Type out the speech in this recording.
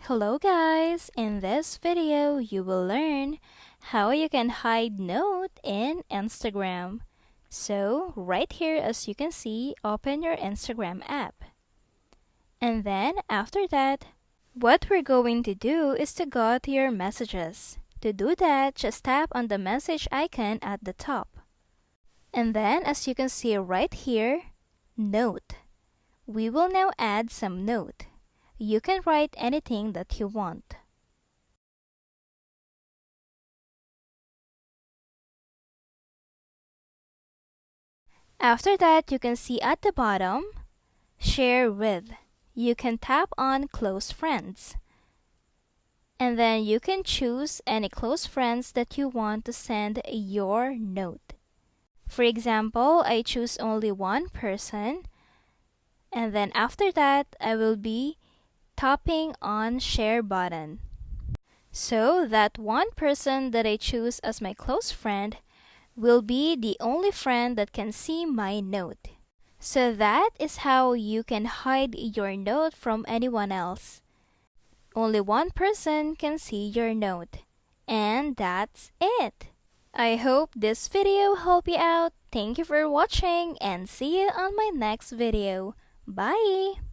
Hello guys! In this video, you will learn how you can hide note in Instagram. So, right here as you can see, open your Instagram app. And then after that, what we're going to do is to go to your messages. To do that, just tap on the message icon at the top. And then as you can see right here, note. We will now add some note. You can write anything that you want. After that, you can see at the bottom, share with. You can tap on close friends. And then you can choose any close friends that you want to send your note. For example, I choose only one person. And then after that, I will be tapping on share button. So that one person that I choose as my close friend will be the only friend that can see my note. So that is how you can hide your note from anyone else. Only one person can see your note. And that's it. I hope this video helped you out. Thank you for watching and see you on my next video. Bye!